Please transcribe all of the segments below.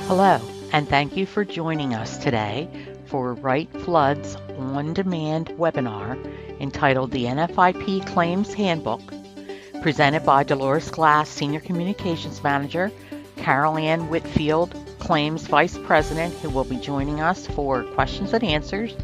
Hello, and thank you for joining us today for Wright Flood's on-demand webinar entitled The NFIP Claims Handbook, presented by Dolores Glass, Senior Communications Manager, Carol Ann Whitfield, Claims Vice President, who will be joining us for questions and answers,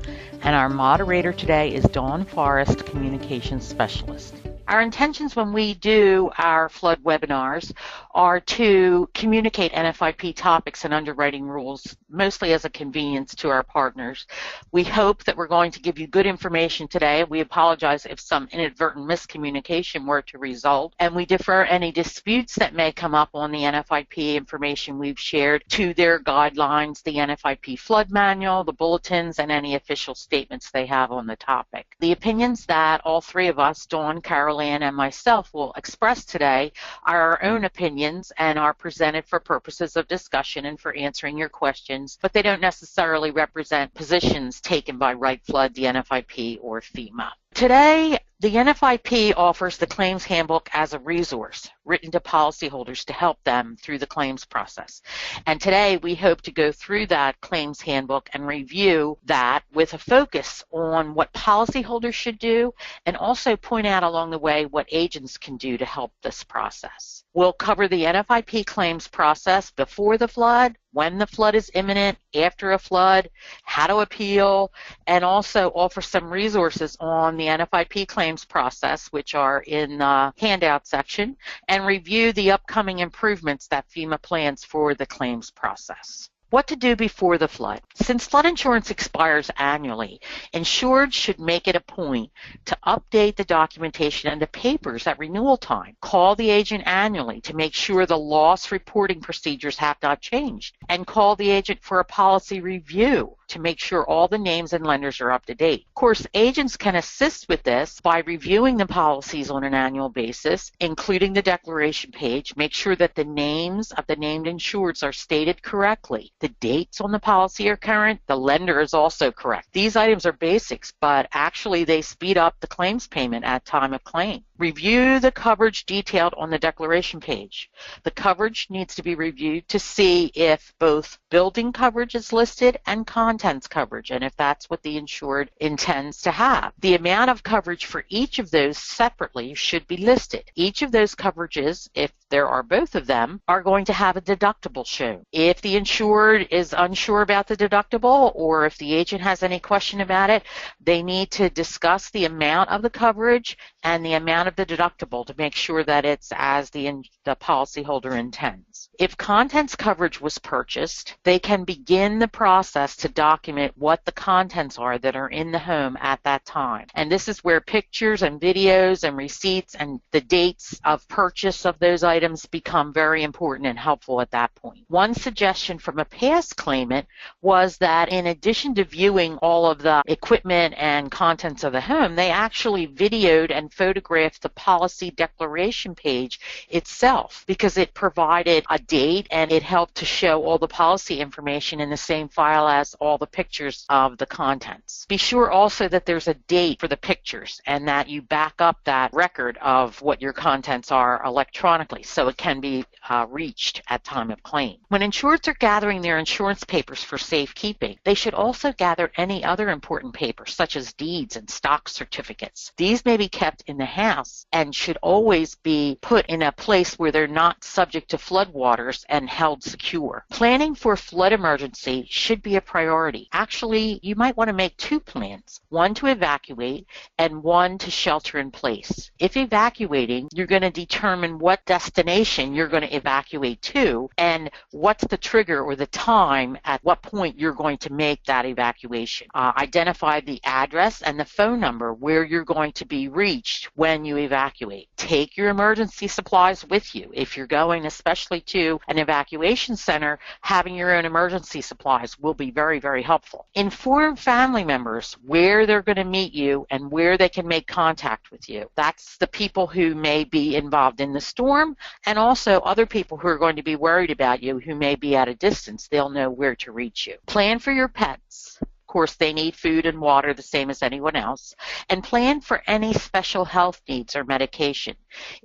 and our moderator today is Dawn Forrest, Communications Specialist. Our intentions when we do our flood webinars are to communicate NFIP topics and underwriting rules, mostly as a convenience to our partners. We hope that we're going to give you good information today. We apologize if some inadvertent miscommunication were to result, and we defer any disputes that may come up on the NFIP information we've shared to their guidelines, the NFIP Flood Manual, the bulletins, and any official statements they have on the topic. The opinions that all three of us, Dawn, Carol Ann, and myself, will express today are our own opinions and are presented for purposes of discussion and for answering your questions, but they don't necessarily represent positions taken by Wright Flood, the NFIP, or FEMA. Today, the NFIP offers the Claims Handbook as a resource written to policyholders to help them through the claims process. And today, we hope to go through that Claims Handbook and review that with a focus on what policyholders should do and also point out along the way what agents can do to help this process. We'll cover the NFIP claims process before the flood, when the flood is imminent, after a flood, how to appeal, and also offer some resources on the NFIP claims process, which are in the handout section, and review the upcoming improvements that FEMA plans for the claims process. What to do before the flood. Since flood insurance expires annually, insureds should make it a point to update the documentation and the papers at renewal time. Call the agent annually to make sure the loss reporting procedures have not changed, and call the agent for a policy review to make sure all the names and lenders are up to date. Of course, agents can assist with this by reviewing the policies on an annual basis, including the declaration page. Make sure that the names of the named insureds are stated correctly. The dates on the policy are current. The lender is also correct. These items are basics, but actually they speed up the claims payment at time of claim. Review the coverage detailed on the declaration page. The coverage needs to be reviewed to see if both building coverage is listed and contents coverage, and if that's what the insured intends to have. The amount of coverage for each of those separately should be listed. Each of those coverages, if there are both of them, are going to have a deductible shown. If the insured is unsure about the deductible, or if the agent has any question about it, they need to discuss the amount of the coverage and the amount of the deductible to make sure that it's as the policyholder intends. If contents coverage was purchased, they can begin the process to document what the contents are that are in the home at that time. And this is where pictures and videos and receipts and the dates of purchase of those items become very important and helpful at that point. One suggestion from a past claimant was that in addition to viewing all of the equipment and contents of the home, they actually videoed and photographed the policy declaration page itself, because it provided a date and it helped to show all the policy information in the same file as all the pictures of the contents. Be sure also that there's a date for the pictures and that you back up that record of what your contents are electronically so it can be reached at time of claim. When insureds are gathering their insurance papers for safekeeping, they should also gather any other important papers such as deeds and stock certificates. These may be kept in the house and should always be put in a place where they're not subject to floodwaters and held secure. Planning for flood emergency should be a priority. Actually, you might want to make two plans, one to evacuate and one to shelter in place. If evacuating, you're going to determine what destination you're going to evacuate to and what's the trigger or the time at what point you're going to make that evacuation. Identify the address and the phone number where you're going to be reached when you evacuate. Take your emergency supplies with you. If you're going especially to an evacuation center, having your own emergency supplies will be very, very helpful. Inform family members where they're going to meet you and where they can make contact with you. That's the people who may be involved in the storm and also other people who are going to be worried about you who may be at a distance. They'll know where to reach you. Plan for your pets. Of course, they need food and water the same as anyone else. And plan for any special health needs or medication.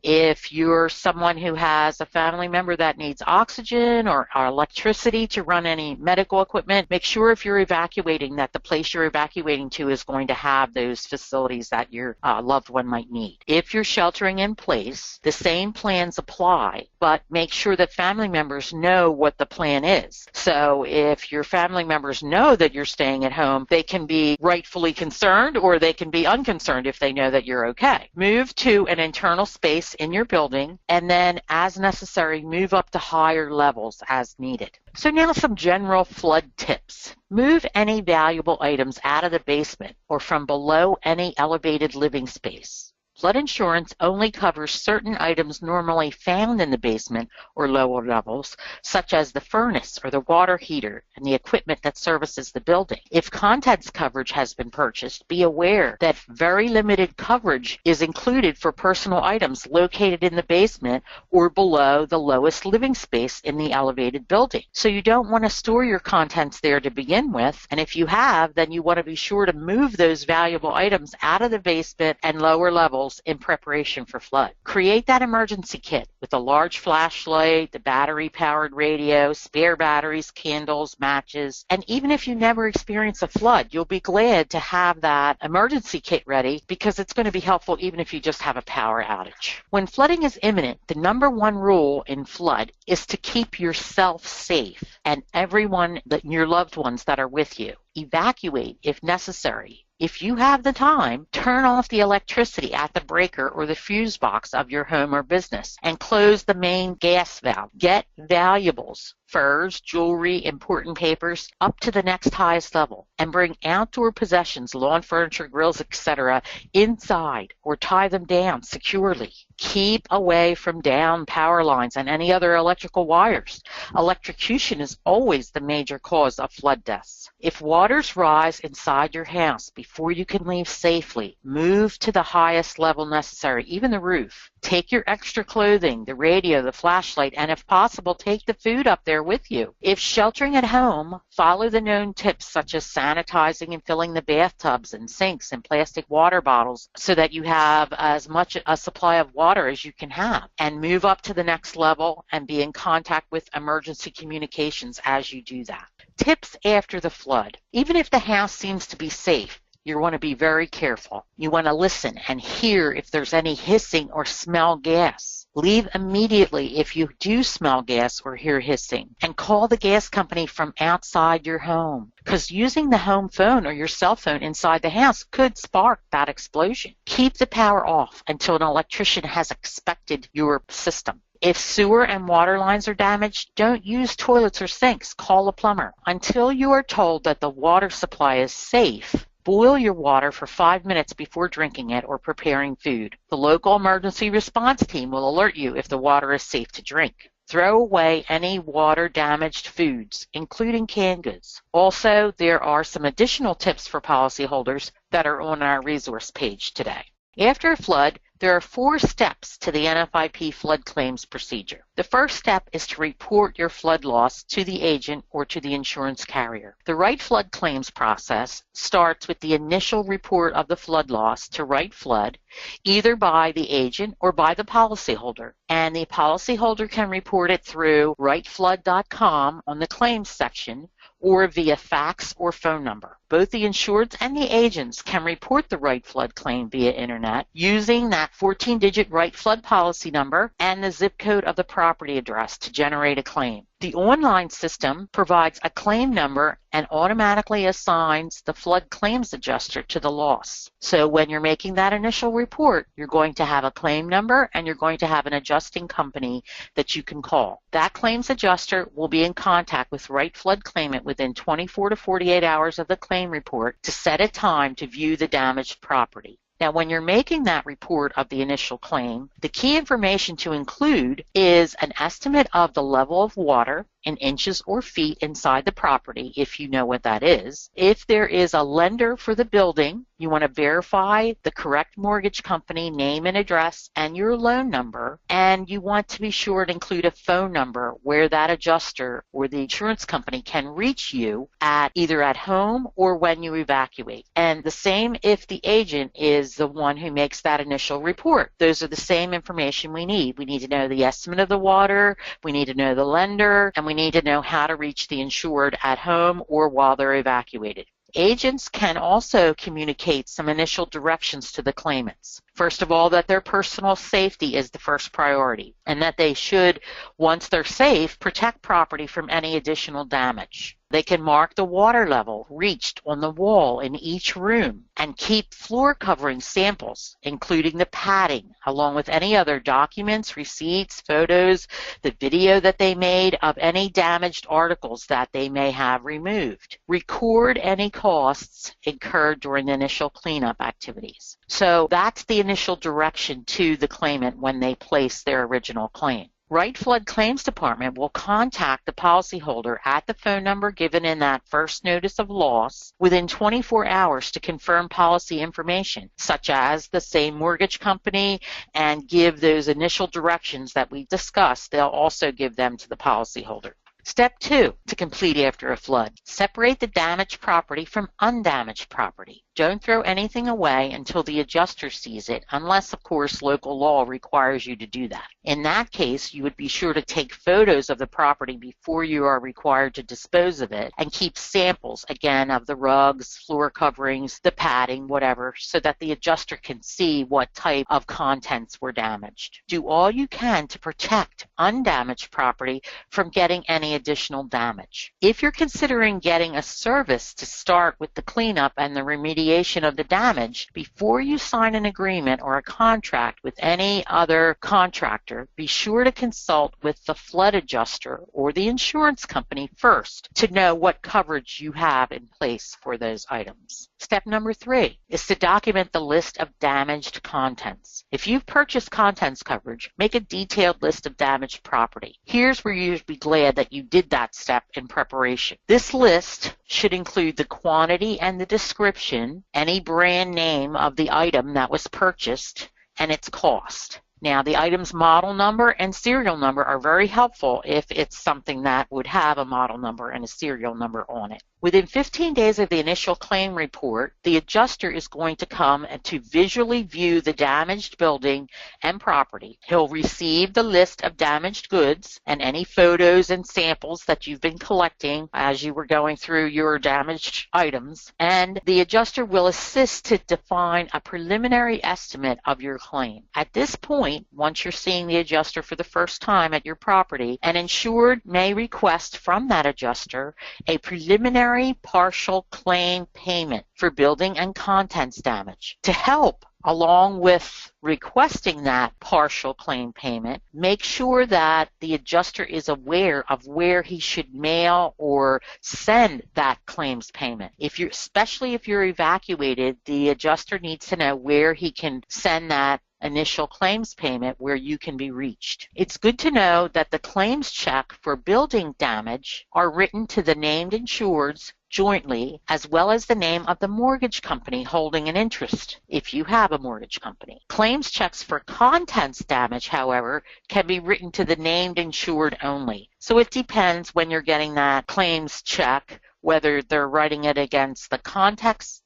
If you're someone who has a family member that needs oxygen or electricity to run any medical equipment, make sure if you're evacuating that the place you're evacuating to is going to have those facilities that your loved one might need. If you're sheltering in place, the same plans apply, but make sure that family members know what the plan is. So if your family members know that you're staying at home, they can be rightfully concerned or they can be unconcerned if they know that you're okay. Move to an internal space in your building, and then as necessary, move up to higher levels as needed. So now some general flood tips. Move any valuable items out of the basement or from below any elevated living space. Flood insurance only covers certain items normally found in the basement or lower levels, such as the furnace or the water heater and the equipment that services the building. If contents coverage has been purchased, be aware that very limited coverage is included for personal items located in the basement or below the lowest living space in the elevated building. So you don't want to store your contents there to begin with, and if you have, then you want to be sure to move those valuable items out of the basement and lower levels in preparation for flood. Create that emergency kit with a large flashlight, the battery-powered radio, spare batteries, candles, matches, and even if you never experience a flood, you'll be glad to have that emergency kit ready because it's going to be helpful even if you just have a power outage. When flooding is imminent, the number one rule in flood is to keep yourself safe and everyone, your loved ones that are with you. Evacuate if necessary. If you have the time, turn off the electricity at the breaker or the fuse box of your home or business and close the main gas valve. Get valuables, furs, jewelry, important papers up to the next highest level and bring outdoor possessions, lawn furniture, grills, etc. inside or tie them down securely. Keep away from down power lines and any other electrical wires. Electrocution is always the major cause of flood deaths. If waters rise inside your house before you can leave safely, move to the highest level necessary, even the roof. Take your extra clothing, the radio, the flashlight, and if possible, take the food up there with you. If sheltering at home, follow the known tips such as sanitizing and filling the bathtubs and sinks and plastic water bottles so that you have as much a supply of water as you can have. And move up to the next level and be in contact with emergency communications as you do that. Tips after the flood. Even if the house seems to be safe, you want to be very careful. You want to listen and hear if there's any hissing or smell gas. Leave immediately if you do smell gas or hear hissing, and call the gas company from outside your home, because using the home phone or your cell phone inside the house could spark that explosion. Keep the power off until an electrician has inspected your system. If sewer and water lines are damaged, don't use toilets or sinks. Call a plumber. Until you are told that the water supply is safe, boil your water for 5 minutes before drinking it or preparing food. The local emergency response team will alert you if the water is safe to drink. Throw away any water-damaged foods, including canned goods. Also, there are some additional tips for policyholders that are on our resource page today. After a flood, there are 4 steps to the NFIP flood claims procedure. The first step is to report your flood loss to the agent or to the insurance carrier. The Wright Flood claims process starts with the initial report of the flood loss to Wright Flood, either by the agent or by the policyholder. And the policyholder can report it through wrightflood.com on the claims section or via fax or phone number. Both the insureds and the agents can report the Wright Flood claim via internet using that 14-digit Wright Flood policy number and the zip code of the property address to generate a claim. The online system provides a claim number and automatically assigns the flood claims adjuster to the loss. So when you're making that initial report, you're going to have a claim number and you're going to have an adjusting company that you can call. That claims adjuster will be in contact with Wright Flood claimant within 24 to 48 hours of the claim report to set a time to view the damaged property. Now, when you're making that report of the initial claim, the key information to include is an estimate of the level of water in inches or feet inside the property, if you know what that is. If there is a lender for the building, You want to verify the correct mortgage company name and address and your loan number, and you want to be sure to include a phone number where that adjuster or the insurance company can reach you at either at home or when you evacuate. And the same if the agent is the one who makes that initial report. Those are the same information we need. We need to know the estimate of the water, we need to know the lender, and we need to know how to reach the insured at home or while they're evacuated. Agents can also communicate some initial directions to the claimants. First of all, that their personal safety is the first priority, and that they should, once they're safe, protect property from any additional damage. They can mark the water level reached on the wall in each room and keep floor covering samples, including the padding, along with any other documents, receipts, photos, the video that they made of any damaged articles that they may have removed. Record any costs incurred during the initial cleanup activities. So that's the initial direction to the claimant when they place their original claim. Wright Flood Claims Department will contact the policyholder at the phone number given in that first notice of loss within 24 hours to confirm policy information, such as the same mortgage company, and give those initial directions that we discussed. They'll also give them to the policyholder. Step 2, to complete after a flood. Separate the damaged property from undamaged property. Don't throw anything away until the adjuster sees it, unless, of course, local law requires you to do that. In that case, you would be sure to take photos of the property before you are required to dispose of it, and keep samples, again, of the rugs, floor coverings, the padding, whatever, so that the adjuster can see what type of contents were damaged. Do all you can to protect undamaged property from getting any additional damage. If you're considering getting a service to start with the cleanup and the remediation of the damage, before you sign an agreement or a contract with any other contractor, be sure to consult with the flood adjuster or the insurance company first to know what coverage you have in place for those items. Step number 3 is to document the list of damaged contents. If you've purchased contents coverage, make a detailed list of damaged property. Here's where you'd be glad that you did that step in preparation. This list should include the quantity and the description, any brand name of the item that was purchased, and its cost. Now, the item's model number and serial number are very helpful if it's something that would have a model number and a serial number on it. Within 15 days of the initial claim report, the adjuster is going to come and to visually view the damaged building and property. He'll receive the list of damaged goods and any photos and samples that you've been collecting as you were going through your damaged items, and the adjuster will assist to define a preliminary estimate of your claim. At this point, once you're seeing the adjuster for the first time at your property, an insured may request from that adjuster a preliminary partial claim payment for building and contents damage. To help along with requesting that partial claim payment, make sure that the adjuster is aware of where he should mail or send that claims payment. Especially if you're evacuated, the adjuster needs to know where he can send that initial claims payment where you can be reached. It's good to know that the claims check for building damage are written to the named insureds jointly, as well as the name of the mortgage company holding an interest, if you have a mortgage company. Claims checks for contents damage, however, can be written to the named insured only. So it depends when you're getting that claims check, whether they're writing it against the contents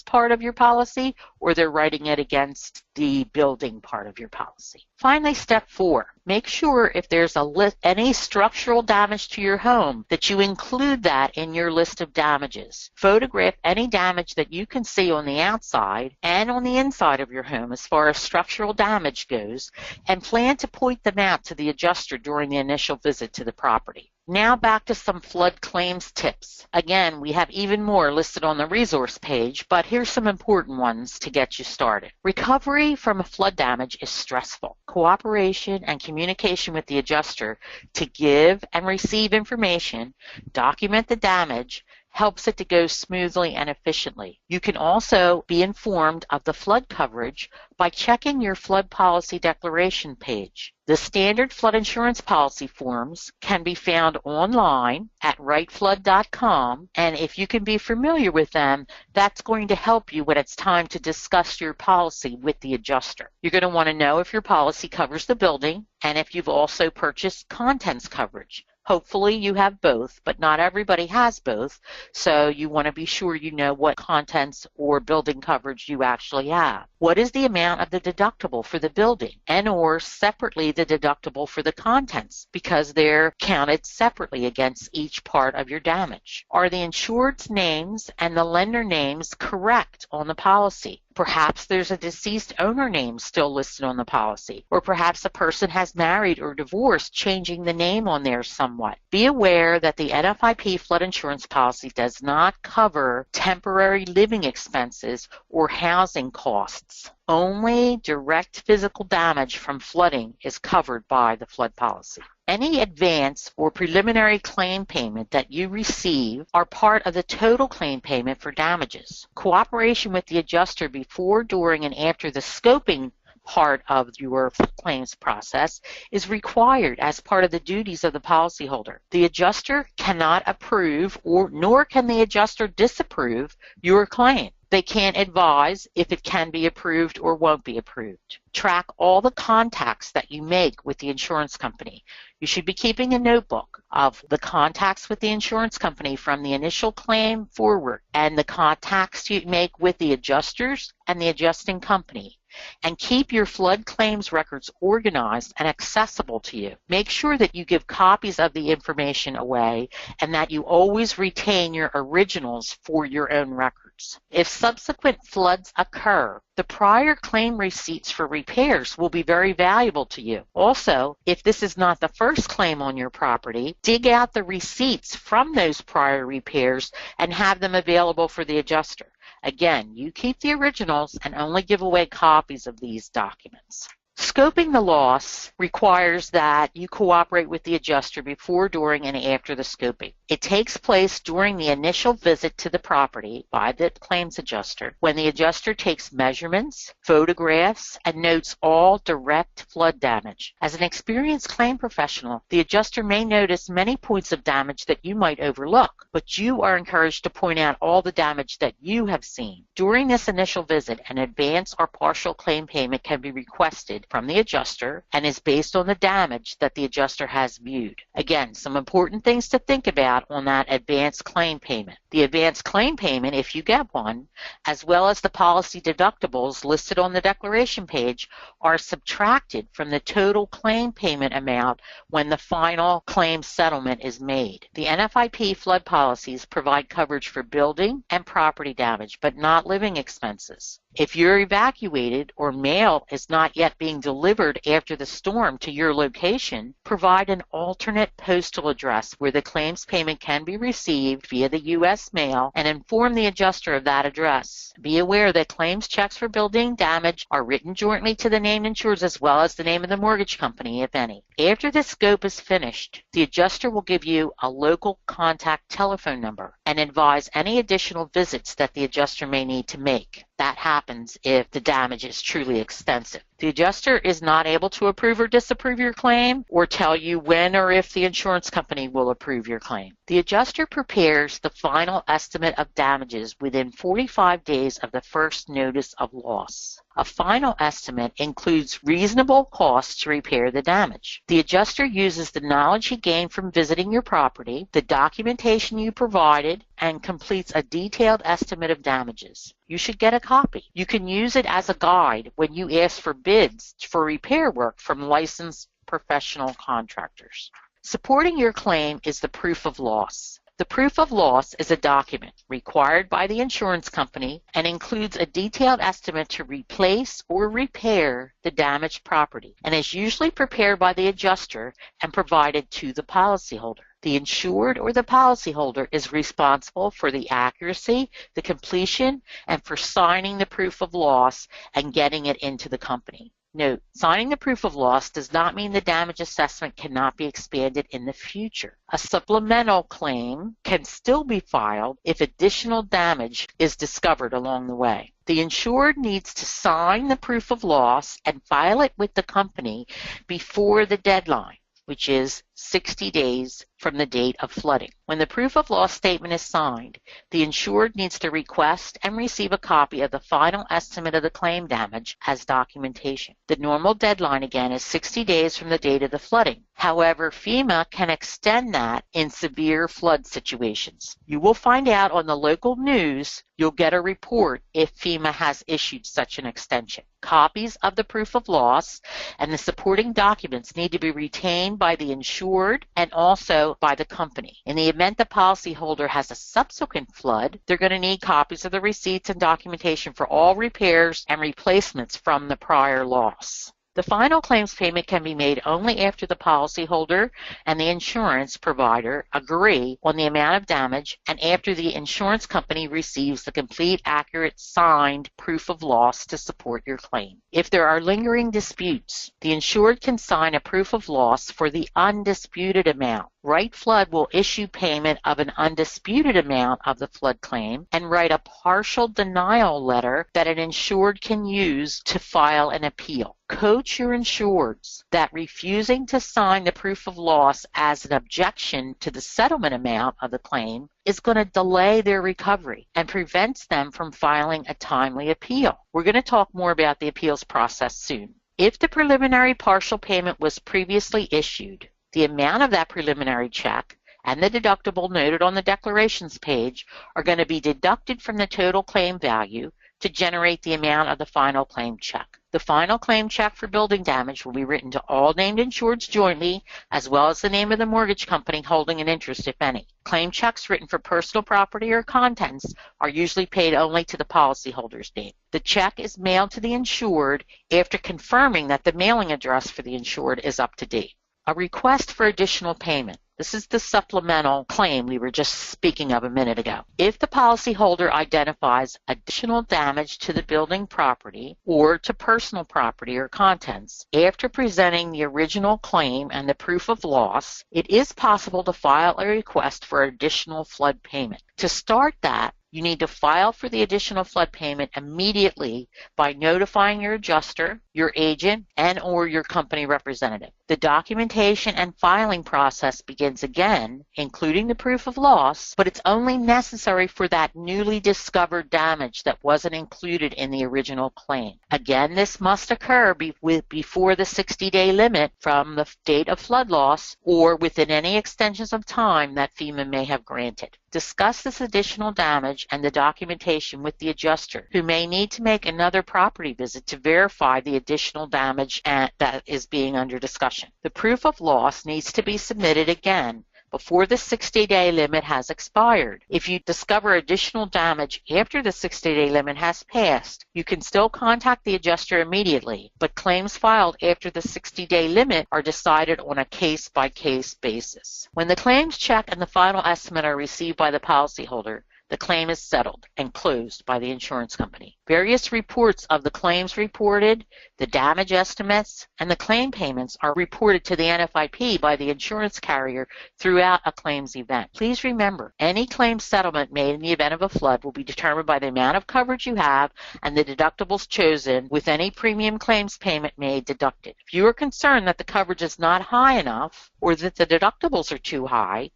part of your policy or they're writing it against the building part of your policy. Finally, step 4, make sure if there's any structural damage to your home that you include that in your list of damages. Photograph any damage that you can see on the outside and on the inside of your home as far as structural damage goes, and plan to point them out to the adjuster during the initial visit to the property. Now back to some flood claims tips. Again, we have even more listed on the resource page, but here's some important ones to get you started. Recovery from a flood damage is stressful. Cooperation and communication with the adjuster to give and receive information, document the damage, helps it to go smoothly and efficiently. You can also be informed of the flood coverage by checking your flood policy declaration page. The standard flood insurance policy forms can be found online at wrightflood.com, and if you can be familiar with them, that's going to help you when it's time to discuss your policy with the adjuster. You're going to want to know if your policy covers the building and if you've also purchased contents coverage. Hopefully you have both, but not everybody has both, so you want to be sure you know what contents or building coverage you actually have. What is the amount of the deductible for the building, and or separately the deductible for the contents, because they're counted separately against each part of your damage? Are the insured's names and the lender names correct on the policy? Perhaps there's a deceased owner name still listed on the policy, or perhaps a person has married or divorced, changing the name on there somewhat. Be aware that the NFIP flood insurance policy does not cover temporary living expenses or housing costs. Only direct physical damage from flooding is covered by the flood policy. Any advance or preliminary claim payment that you receive are part of the total claim payment for damages. Cooperation with the adjuster before, during, and after the scoping part of your claims process is required as part of the duties of the policyholder. The adjuster cannot approve nor can the adjuster disapprove your claim. They can't advise if it can be approved or won't be approved. Track all the contacts that you make with the insurance company. You should be keeping a notebook of the contacts with the insurance company from the initial claim forward, and the contacts you make with the adjusters and the adjusting company. And keep your flood claims records organized and accessible to you. Make sure that you give copies of the information away and that you always retain your originals for your own records. If subsequent floods occur, the prior claim receipts for repairs will be very valuable to you. Also, if this is not the first claim on your property, dig out the receipts from those prior repairs and have them available for the adjuster. Again, you keep the originals and only give away copies of these documents. Scoping the loss requires that you cooperate with the adjuster before, during, and after the scoping. It takes place during the initial visit to the property by the claims adjuster, when the adjuster takes measurements, photographs, and notes all direct flood damage. As an experienced claim professional, the adjuster may notice many points of damage that you might overlook, but you are encouraged to point out all the damage that you have seen. During this initial visit, an advance or partial claim payment can be requested from the adjuster and is based on the damage that the adjuster has viewed. Again, some important things to think about on that advance claim payment. The advance claim payment, if you get one, as well as the policy deductibles listed on the declaration page, are subtracted from the total claim payment amount when the final claim settlement is made. The NFIP flood policies provide coverage for building and property damage, but not living expenses. If you're evacuated or mail is not yet being delivered after the storm to your location, provide an alternate postal address where the claims payment can be received via the U.S. mail and inform the adjuster of that address. Be aware that claims checks for building damage are written jointly to the named insureds as well as the name of the mortgage company, if any. After the scope is finished, the adjuster will give you a local contact telephone number and advise any additional visits that the adjuster may need to make. That happens if the damage is truly extensive. The adjuster is not able to approve or disapprove your claim or tell you when or if the insurance company will approve your claim. The adjuster prepares the final estimate of damages within 45 days of the first notice of loss. A final estimate includes reasonable costs to repair the damage. The adjuster uses the knowledge he gained from visiting your property, the documentation you provided, and completes a detailed estimate of damages. You should get a copy. You can use it as a guide when you ask for bids for repair work from licensed professional contractors. Supporting your claim is the proof of loss. The proof of loss is a document required by the insurance company and includes a detailed estimate to replace or repair the damaged property and is usually prepared by the adjuster and provided to the policyholder. The insured or the policyholder is responsible for the accuracy, the completion, and for signing the proof of loss and getting it into the company. Note, signing the proof of loss does not mean the damage assessment cannot be expanded in the future. A supplemental claim can still be filed if additional damage is discovered along the way. The insured needs to sign the proof of loss and file it with the company before the deadline, which is 60 days from the date of flooding. When the proof of loss statement is signed, the insured needs to request and receive a copy of the final estimate of the claim damage as documentation. The normal deadline again is 60 days from the date of the flooding. However, FEMA can extend that in severe flood situations. You will find out on the local news. You'll get a report if FEMA has issued such an extension. Copies of the proof of loss and the supporting documents need to be retained by the insured and also by the company. In the event the policyholder has a subsequent flood, they're going to need copies of the receipts and documentation for all repairs and replacements from the prior loss. The final claims payment can be made only after the policyholder and the insurance provider agree on the amount of damage and after the insurance company receives the complete, accurate, signed proof of loss to support your claim. If there are lingering disputes, the insured can sign a proof of loss for the undisputed amount. Wright Flood will issue payment of an undisputed amount of the flood claim and write a partial denial letter that an insured can use to file an appeal. Coach your insureds that refusing to sign the proof of loss as an objection to the settlement amount of the claim is going to delay their recovery and prevents them from filing a timely appeal. We're going to talk more about the appeals process soon. If the preliminary partial payment was previously issued, the amount of that preliminary check and the deductible noted on the declarations page are going to be deducted from the total claim value to generate the amount of the final claim check. The final claim check for building damage will be written to all named insureds jointly, as well as the name of the mortgage company holding an interest, if any. Claim checks written for personal property or contents are usually paid only to the policyholder's name. The check is mailed to the insured after confirming that the mailing address for the insured is up to date. A request for additional payment. This is the supplemental claim we were just speaking of a minute ago. If the policyholder identifies additional damage to the building property or to personal property or contents after presenting the original claim and the proof of loss, it is possible to file a request for additional flood payment. To start that, you need to file for the additional flood payment immediately by notifying your adjuster, your agent, and/or your company representative. The documentation and filing process begins again, including the proof of loss, but it's only necessary for that newly discovered damage that wasn't included in the original claim. Again, this must occur before the 60-day limit from the date of flood loss or within any extensions of time that FEMA may have granted. Discuss this additional damage and the documentation with the adjuster, who may need to make another property visit to verify the additional damage that is being under discussion. The proof of loss needs to be submitted again before the 60-day limit has expired. If you discover additional damage after the 60-day limit has passed, you can still contact the adjuster immediately, but claims filed after the 60-day limit are decided on a case-by-case basis. When the claims check and the final estimate are received by the policyholder, the claim is settled and closed by the insurance company. Various reports of the claims reported, the damage estimates, and the claim payments are reported to the NFIP by the insurance carrier throughout a claims event. Please remember, any claim settlement made in the event of a flood will be determined by the amount of coverage you have and the deductibles chosen, with any premium claims payment made deducted. If you are concerned that the coverage is not high enough or that the deductibles are too high,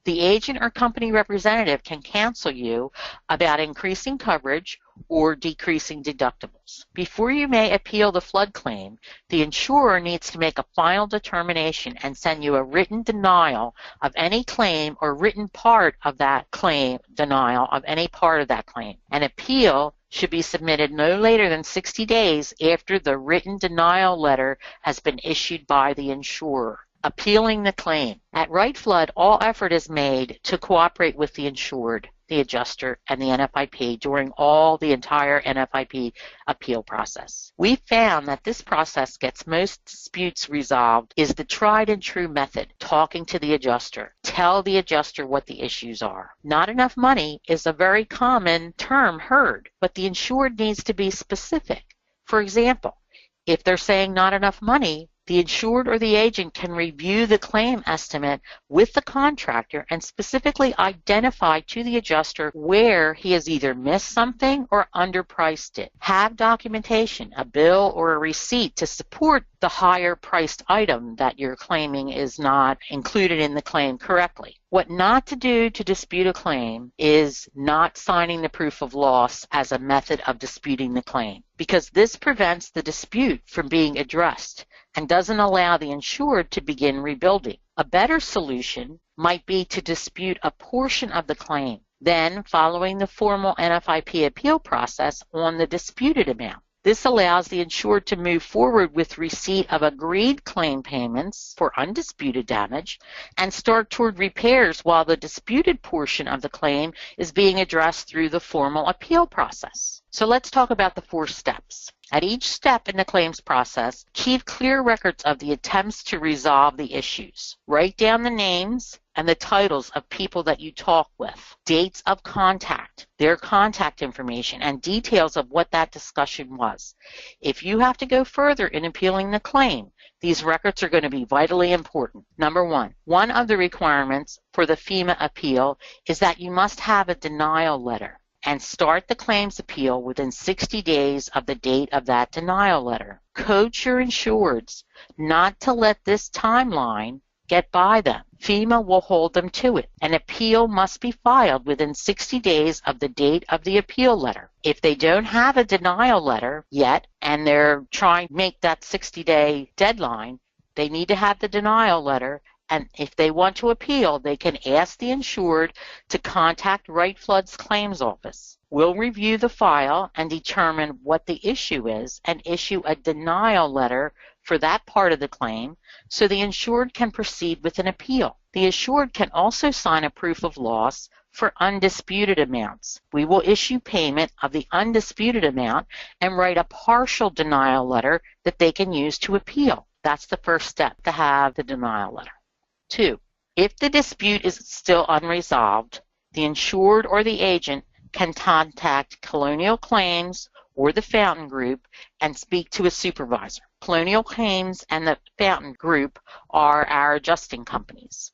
the agent or company representative can counsel you about increasing coverage or decreasing deductibles. Before you may appeal the flood claim, the insurer needs to make a final determination and send you a written denial of any claim or written part of that claim, denial of any part of that claim. An appeal should be submitted no later than 60 days after the written denial letter has been issued by the insurer. Appealing the claim. At Wright Flood, all effort is made to cooperate with the insured, the adjuster, and the NFIP during the entire NFIP appeal process. We found that this process gets most disputes resolved is the tried and true method, talking to the adjuster. Tell the adjuster what the issues are. Not enough money is a very common term heard, but the insured needs to be specific. For example, If they're saying not enough money, the insured or the agent can review the claim estimate with the contractor and specifically identify to the adjuster where he has either missed something or underpriced it. Have documentation, a bill or a receipt to support the higher priced item that you're claiming is not included in the claim correctly. What not to do to dispute a claim is not signing the proof of loss as a method of disputing the claim, because this prevents the dispute from being addressed and doesn't allow the insured to begin rebuilding. A better solution might be to dispute a portion of the claim, then following the formal NFIP appeal process on the disputed amount. This allows the insured to move forward with receipt of agreed claim payments for undisputed damage and start toward repairs while the disputed portion of the claim is being addressed through the formal appeal process. So let's talk about the 4 steps. At each step in the claims process, keep clear records of the attempts to resolve the issues. Write down the names and the titles of people that you talk with, dates of contact, their contact information, and details of what that discussion was. If you have to go further in appealing the claim, these records are going to be vitally important. Number 1, one of the requirements for the FEMA appeal is that you must have a denial letter and start the claims appeal within 60 days of the date of that denial letter. Coach your insureds not to let this timeline get by them. FEMA will hold them to it. An appeal must be filed within 60 days of the date of the appeal letter. If they don't have a denial letter yet and they're trying to make that 60-day deadline, they need to have the denial letter. And if they want to appeal, they can ask the insured to contact Wright Flood's claims office. We'll review the file and determine what the issue is and issue a denial letter for that part of the claim so the insured can proceed with an appeal. The insured can also sign a proof of loss for undisputed amounts. We will issue payment of the undisputed amount and write a partial denial letter that they can use to appeal. That's the first step, to have the denial letter. 2, if the dispute is still unresolved, the insured or the agent can contact Colonial Claims or the Fountain Group and speak to a supervisor. Colonial Claims and the Fountain Group are our adjusting companies.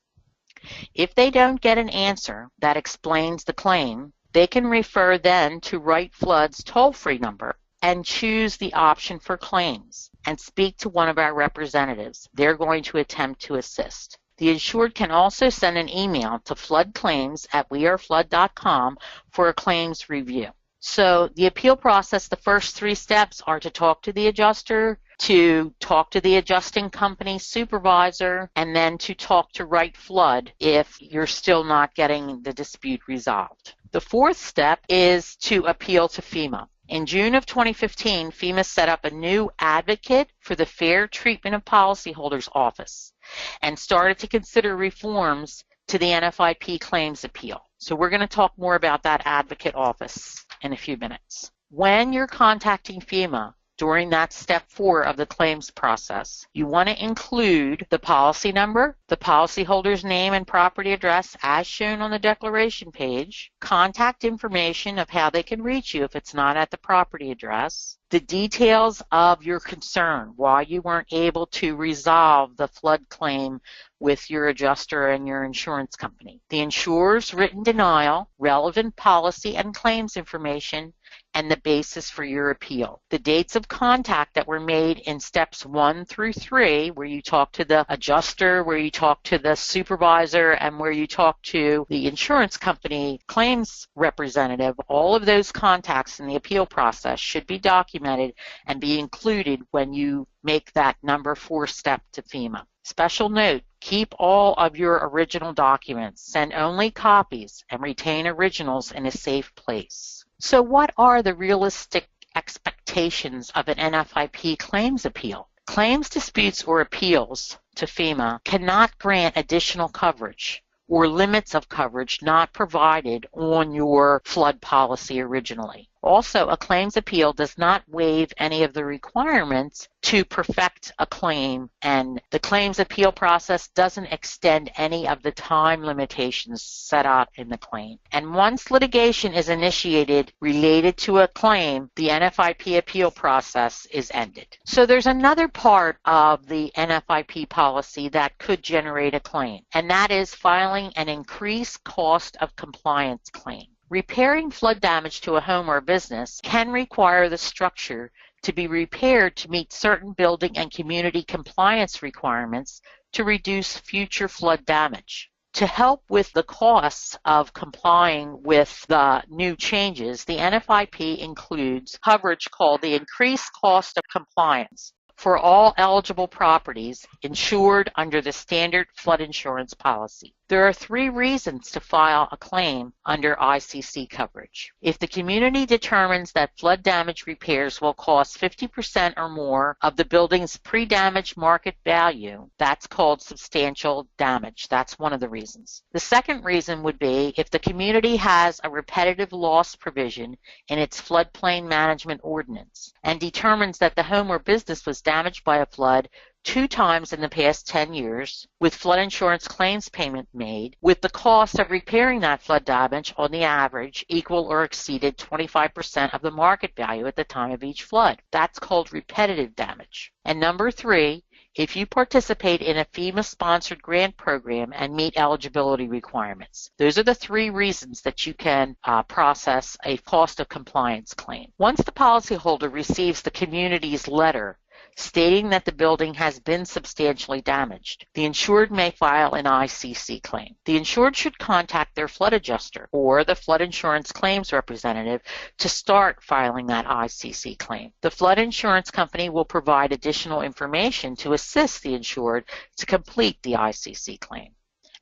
If they don't get an answer that explains the claim, they can refer then to Wright Flood's toll-free number and choose the option for claims and speak to one of our representatives. They're going to attempt to assist. The insured can also send an email to floodclaims@weareflood.com for a claims review. So the appeal process, the first 3 steps are to talk to the adjuster, to talk to the adjusting company supervisor, and then to talk to Wright Flood if you're still not getting the dispute resolved. The 4th step is to appeal to FEMA. In June of 2015, FEMA set up a new Advocate for the Fair Treatment of Policyholders office and started to consider reforms to the NFIP claims appeal. So we're going to talk more about that Advocate office in a few minutes. When you're contacting FEMA during that step 4 of the claims process, you want to include the policy number, the policyholder's name and property address as shown on the declaration page, contact information of how they can reach you if it's not at the property address, the details of your concern, why you weren't able to resolve the flood claim with your adjuster and your insurance company, the insurer's written denial, relevant policy and claims information, and the basis for your appeal. The dates of contact that were made in steps 1 through 3, where you talk to the adjuster, where you talk to the supervisor, and where you talk to the insurance company claims representative, all of those contacts in the appeal process should be documented and be included when you make that number 4 step to FEMA. Special note, keep all of your original documents. Send only copies and retain originals in a safe place. So what are the realistic expectations of an NFIP claims appeal? Claims disputes or appeals to FEMA cannot grant additional coverage or limits of coverage not provided on your flood policy originally. Also, a claims appeal does not waive any of the requirements to perfect a claim, and the claims appeal process doesn't extend any of the time limitations set out in the claim. And once litigation is initiated related to a claim, the NFIP appeal process is ended. So there's another part of the NFIP policy that could generate a claim, and that is filing an increased cost of compliance claim. Repairing flood damage to a home or business can require the structure to be repaired to meet certain building and community compliance requirements to reduce future flood damage. To help with the costs of complying with the new changes, the NFIP includes coverage called the increased cost of compliance for all eligible properties insured under the standard flood insurance policy. There are 3 reasons to file a claim under ICC coverage. If the community determines that flood damage repairs will cost 50% or more of the building's pre-damage market value, that's called substantial damage. That's one of the reasons. The second reason would be if the community has a repetitive loss provision in its floodplain management ordinance and determines that the home or business was damaged by a flood 2 times in the past 10 years, with flood insurance claims payment made, with the cost of repairing that flood damage on the average equal or exceeded 25% of the market value at the time of each flood. That's called repetitive damage. And number 3, if you participate in a FEMA-sponsored grant program and meet eligibility requirements. Those are the 3 reasons that you can process a cost of compliance claim. Once the policyholder receives the community's letter stating that the building has been substantially damaged, the insured may file an ICC claim. The insured should contact their flood adjuster or the flood insurance claims representative to start filing that ICC claim. The flood insurance company will provide additional information to assist the insured to complete the ICC claim,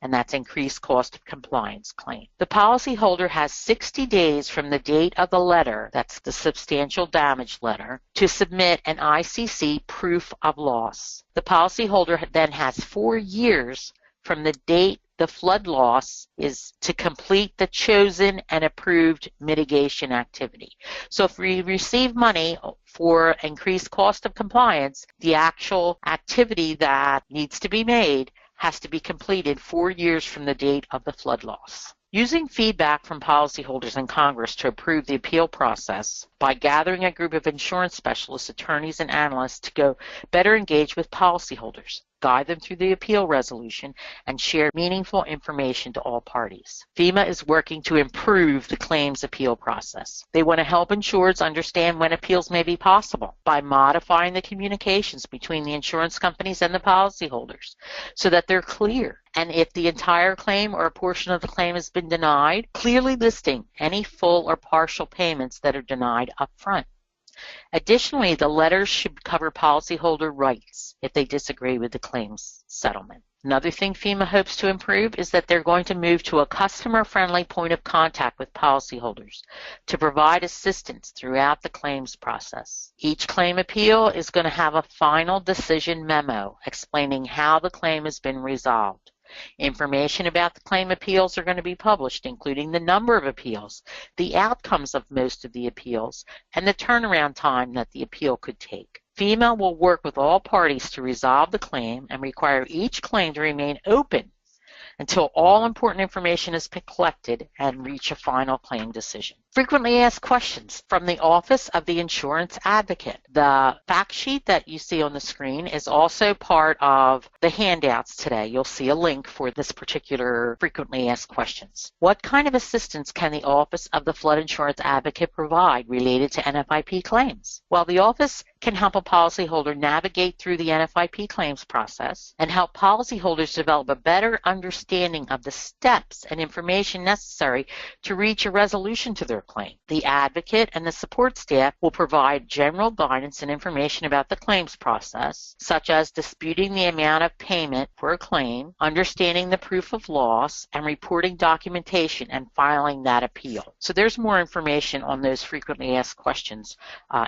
and that's increased cost of compliance claim. The policyholder has 60 days from the date of the letter, that's the substantial damage letter, to submit an ICC proof of loss. The policyholder then has 4 years from the date the flood loss is to complete the chosen and approved mitigation activity. So if we receive money for increased cost of compliance, the actual activity that needs to be made has to be completed 4 years from the date of the flood loss. Using feedback from policyholders in Congress to improve the appeal process by gathering a group of insurance specialists, attorneys, and analysts to go better engage with policyholders, guide them through the appeal resolution, and share meaningful information to all parties. FEMA is working to improve the claims appeal process. They want to help insureds understand when appeals may be possible by modifying the communications between the insurance companies and the policyholders so that they're clear. And if the entire claim or a portion of the claim has been denied, clearly listing any full or partial payments that are denied up front. Additionally, the letters should cover policyholder rights if they disagree with the claims settlement. Another thing FEMA hopes to improve is that they're going to move to a customer-friendly point of contact with policyholders to provide assistance throughout the claims process. Each claim appeal is going to have a final decision memo explaining how the claim has been resolved. Information about the claim appeals are going to be published, including the number of appeals, the outcomes of most of the appeals, and the turnaround time that the appeal could take. FEMA will work with all parties to resolve the claim and require each claim to remain open until all important information is collected and reach a final claim decision. Frequently asked questions from the Office of the Insurance Advocate. The fact sheet that you see on the screen is also part of the handouts today. You'll see a link for this particular frequently asked questions. What kind of assistance can the Office of the Flood Insurance Advocate provide related to NFIP claims? Well, the office can help a policyholder navigate through the NFIP claims process and help policyholders develop a better understanding of the steps and information necessary to reach a resolution to their claim. The advocate and the support staff will provide general guidance and information about the claims process, such as disputing the amount of payment for a claim, understanding the proof of loss, and reporting documentation and filing that appeal. So there's more information on those frequently asked questions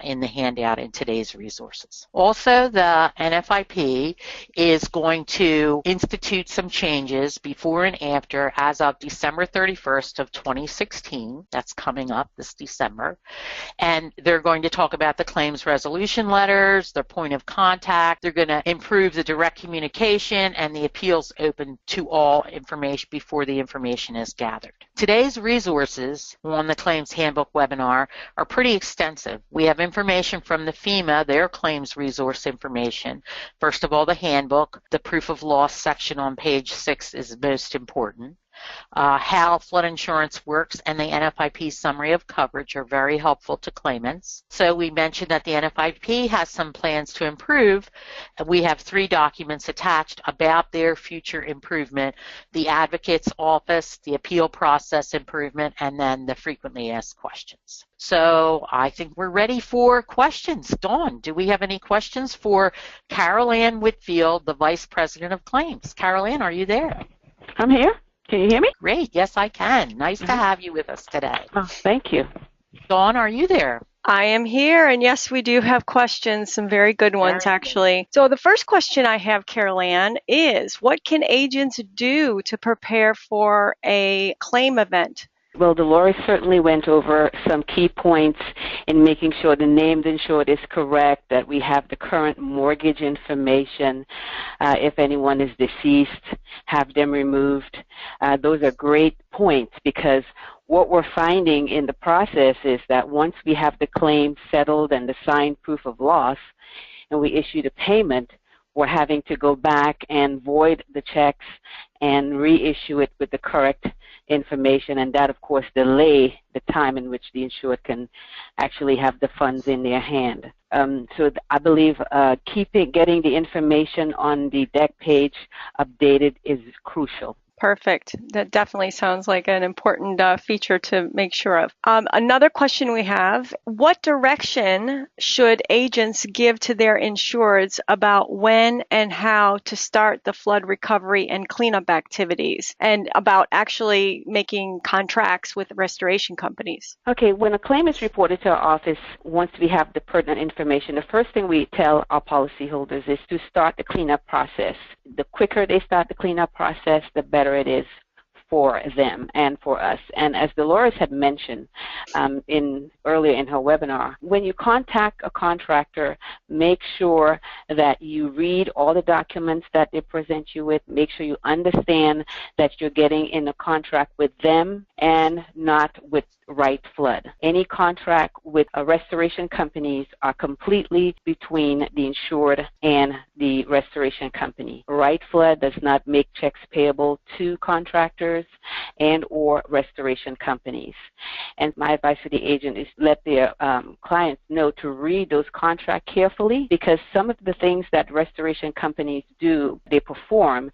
in the handout in today's resources. Also, the NFIP is going to institute some changes before and after as of December 31st of 2016. That's coming coming up this December. And they're going to talk about the claims resolution letters, their point of contact. They're going to improve the direct communication and the appeals open to all information before the information is gathered. Today's resources on the Claims Handbook webinar are pretty extensive. We have information from the FEMA, their claims resource information. First of all, the handbook, the proof of loss section on page 6 is most important. How flood insurance works and the NFIP summary of coverage are very helpful to claimants. So we mentioned that the NFIP has some plans to improve. We have 3 documents attached about their future improvement: the advocate's office, the appeal process improvement, and then the frequently asked questions. So I think we're ready for questions. Dawn, do we have any questions for Carol Ann Whitfield, the Vice President of Claims? Carol Ann, are you there? I'm here. Can you hear me? Great. Yes, I can. Nice to have you with us today. Oh, thank you. Dawn, are you there? I am here, and yes, we do have questions, some very good ones, actually. So the first question I have, Carol Ann, is what can agents do to prepare for a claim event? Well, Dolores certainly went over some key points in making sure the named insured is correct, that we have the current mortgage information. If anyone is deceased, have them removed. Those are great points, because what we're finding in the process is that once we have the claim settled and the signed proof of loss and we issue the payment, we're having to go back and void the checks and reissue it with the correct information, and that, of course, delay the time in which the insured can actually have the funds in their hand. So I believe getting the information on the deck page updated is crucial. Perfect. That definitely sounds like an important feature to make sure of. Another question we have, what direction should agents give to their insureds about when and how to start the flood recovery and cleanup activities, and about actually making contracts with restoration companies? Okay, when a claim is reported to our office, once we have the pertinent information, the first thing we tell our policyholders is to start the cleanup process. The quicker they start the cleanup process, the better it is for them and for us. And as Dolores had mentioned earlier in her webinar, when you contact a contractor, make sure that you read all the documents that they present you with. Make sure you understand that you're getting in a contract with them and not with Wright Flood. Any contract with restoration companies are completely between the insured and the restoration company. Wright Flood does not make checks payable to contractors and or restoration companies. And my advice to the agent is let their clients know to read those contracts carefully, because some of the things that restoration companies do, they perform,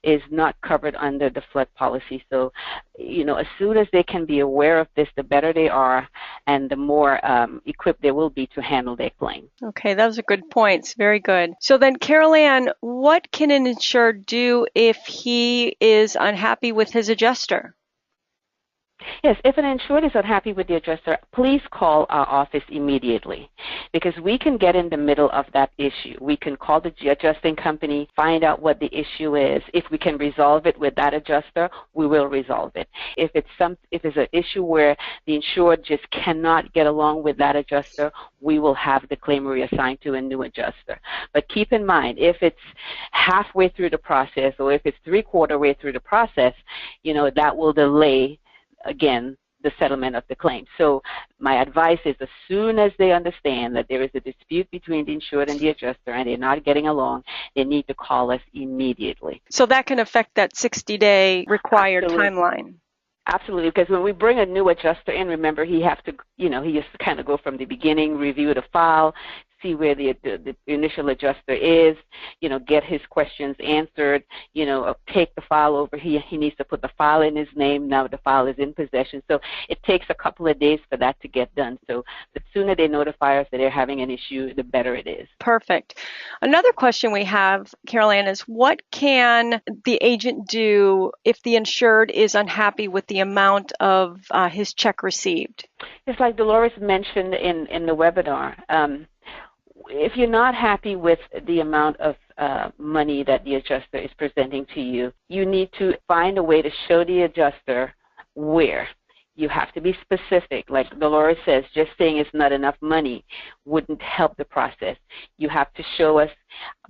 is not covered under the flood policy. So, as soon as they can be aware of this, the better they are and the more equipped they will be to handle their claim. Okay, those are good points. Very good. So then, Carol Ann, what can an insured do if he is unhappy with his adjuster? Yes, if an insured is unhappy with the adjuster, please call our office immediately, because we can get in the middle of that issue. We can call the adjusting company, find out what the issue is. If we can resolve it with that adjuster, we will resolve it. If it's an issue where the insured just cannot get along with that adjuster, we will have the claim reassigned to a new adjuster. But keep in mind, if it's halfway through the process or if it's three-quarter way through the process, that will delay again the settlement of the claim. So my advice is, as soon as they understand that there is a dispute between the insured and the adjuster and they're not getting along, they need to call us immediately. So that can affect that 60-day required timeline. Absolutely, because when we bring a new adjuster in, remember, he has to kind of go from the beginning, review the file, see where the initial adjuster is, get his questions answered, take the file over. He needs to put the file in his name. Now the file is in possession. So it takes a couple of days for that to get done. So the sooner they notify us that they're having an issue, the better it is. Perfect. Another question we have, Carol Ann, is what can the agent do if the insured is unhappy with the amount of his check received? It's like Dolores mentioned in the webinar. If you're not happy with the amount of money that the adjuster is presenting to you, you need to find a way to show the adjuster where. You have to be specific. Like Dolores says, just saying it's not enough money wouldn't help the process. You have to show us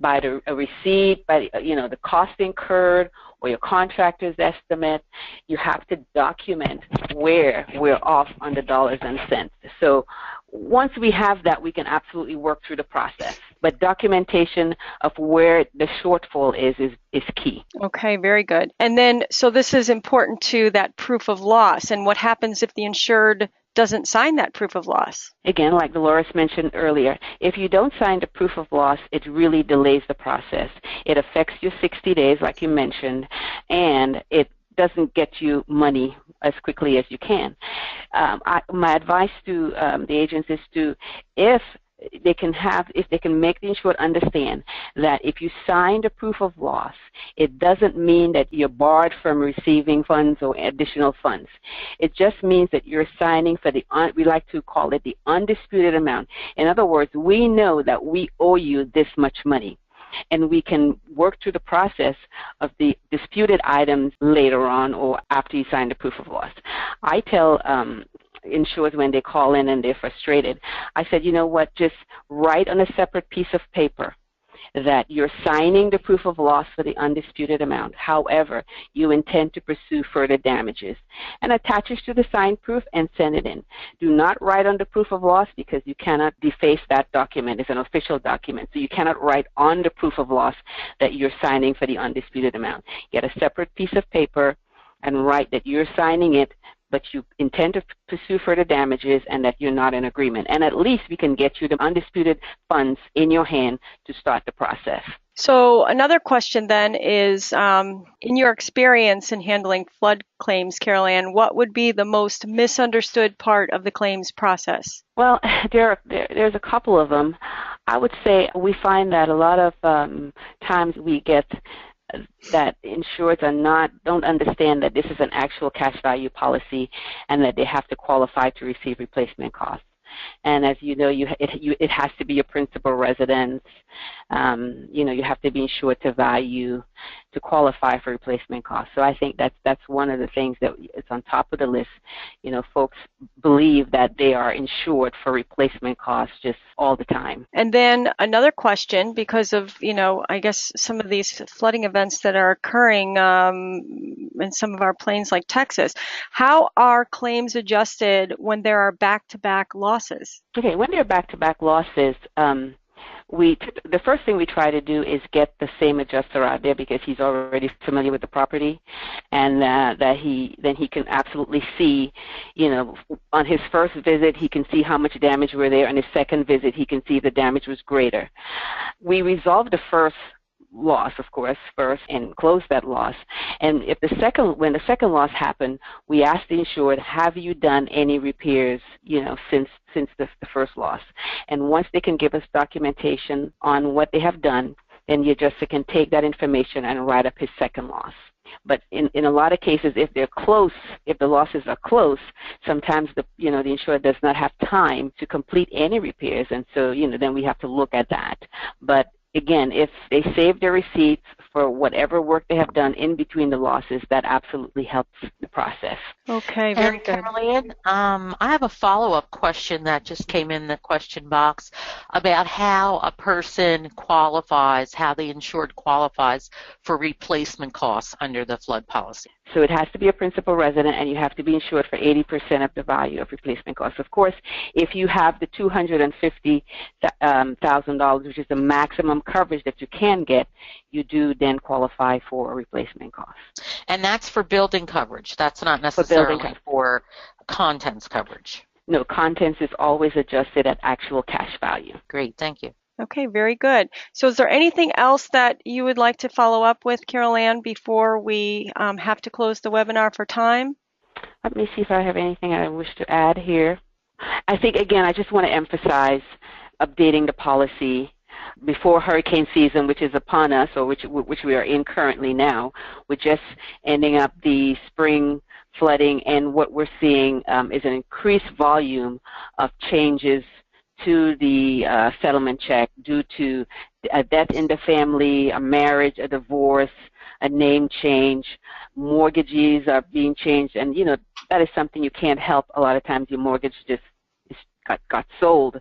by a receipt, by the cost incurred or your contractor's estimate. You have to document where we're off on the dollars and cents. So once we have that, we can absolutely work through the process. But documentation of where the shortfall is key. Okay, very good. And then, so this is important to that proof of loss. And what happens if the insured doesn't sign that proof of loss? Again, like Dolores mentioned earlier, if you don't sign the proof of loss, it really delays the process. It affects your 60 days, like you mentioned, and it doesn't get you money as quickly as you can. My advice to the agents is if they can make the insured understand that if you signed a proof of loss, it doesn't mean that you're barred from receiving funds or additional funds. It just means that you're signing for we like to call it the undisputed amount. In other words, we know that we owe you this much money, and we can work through the process of the disputed items later on or after you sign the proof of loss. I tell insureds when they call in and they're frustrated, I said, you know what, just write on a separate piece of paper that you're signing the proof of loss for the undisputed amount. However, you intend to pursue further damages, and attach it to the signed proof and send it in. Do not write on the proof of loss because you cannot deface that document. It's an official document, so you cannot write on the proof of loss that you're signing for the undisputed amount. Get a separate piece of paper and write that you're signing it, but you intend to pursue further damages and that you're not in agreement. And at least we can get you the undisputed funds in your hand to start the process. So another question then is, in your experience in handling flood claims, Carol Ann, what would be the most misunderstood part of the claims process? Well, there's a couple of them. I would say we find that a lot of times we get that insureds don't understand that this is an actual cash value policy and that they have to qualify to receive replacement costs. And as you know, it has to be a principal residence. You have to be insured to value to qualify for replacement costs. So I think that's one of the things that is on top of the list. Folks believe that they are insured for replacement costs just all the time. And then another question, because of, I guess some of these flooding events that are occurring in some of our plains like Texas, how are claims adjusted when there are back-to-back losses? Okay, when there are back-to-back losses, the first thing we try to do is get the same adjuster out there because he's already familiar with the property, and then he can absolutely see, on his first visit he can see how much damage were there. On his second visit he can see if the damage was greater. We resolve the first loss, of course, first and close that loss. And when the second loss happened, we ask the insured, have you done any repairs, since the first loss? And once they can give us documentation on what they have done, then the adjuster can take that information and write up his second loss. But in a lot of cases, if they're close, if the losses are close, sometimes the insured does not have time to complete any repairs, and so then we have to look at that. But again, if they save their receipts for whatever work they have done in between the losses, that absolutely helps the process. Okay, very good. Carol Ann, I have a follow-up question that just came in the question box about how a person qualifies, how the insured qualifies for replacement costs under the flood policy. So it has to be a principal resident, and you have to be insured for 80% of the value of replacement costs. Of course, if you have the $250,000, which is the maximum coverage that you can get, you do then qualify for a replacement cost. And that's for building coverage. That's not necessarily for contents coverage. No, contents is always adjusted at actual cash value. Great, thank you. Okay, very good. So is there anything else that you would like to follow up with, Carol Ann, before we have to close the webinar for time? Let me see if I have anything I wish to add here. I think, again, I just want to emphasize updating the policy before hurricane season, which is upon us, or which we are in currently now. We're just ending up the spring flooding, and what we're seeing is an increased volume of changes to the settlement check due to a death in the family, a marriage, a divorce, a name change, mortgages are being changed, and that is something you can't help. A lot of times your mortgage just got sold.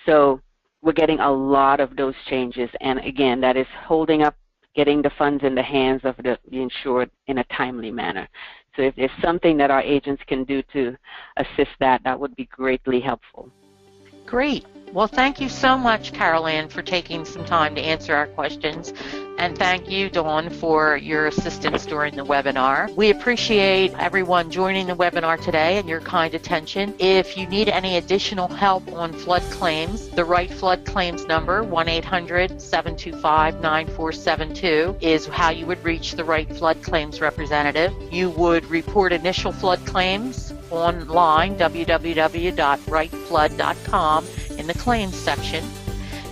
So we're getting a lot of those changes, and again, that is holding up getting the funds in the hands of the insured in a timely manner. So if there's something that our agents can do to assist that would be greatly helpful. Great. Well, thank you so much, Carol Ann, for taking some time to answer our questions. And thank you, Dawn, for your assistance during the webinar. We appreciate everyone joining the webinar today and your kind attention. If you need any additional help on flood claims, the Wright Flood claims number, 1-800-725-9472, is how you would reach the Wright Flood claims representative. You would report initial flood claims online, www.wrightflood.com, in the claims section.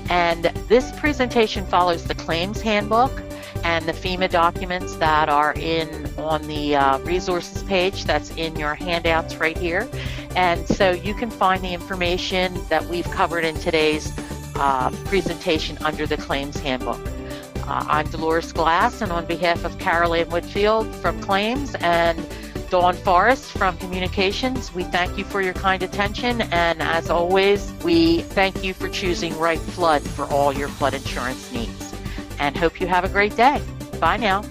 And this presentation follows the claims handbook and the FEMA documents that are on the resources page that's in your handouts right here. And so you can find the information that we've covered in today's presentation under the claims handbook. I'm Dolores Glass, and on behalf of Carol Ann Whitfield from Claims and Dawn Forrest from Communications, we thank you for your kind attention, and as always, we thank you for choosing Wright Flood for all your flood insurance needs, and hope you have a great day. Bye now.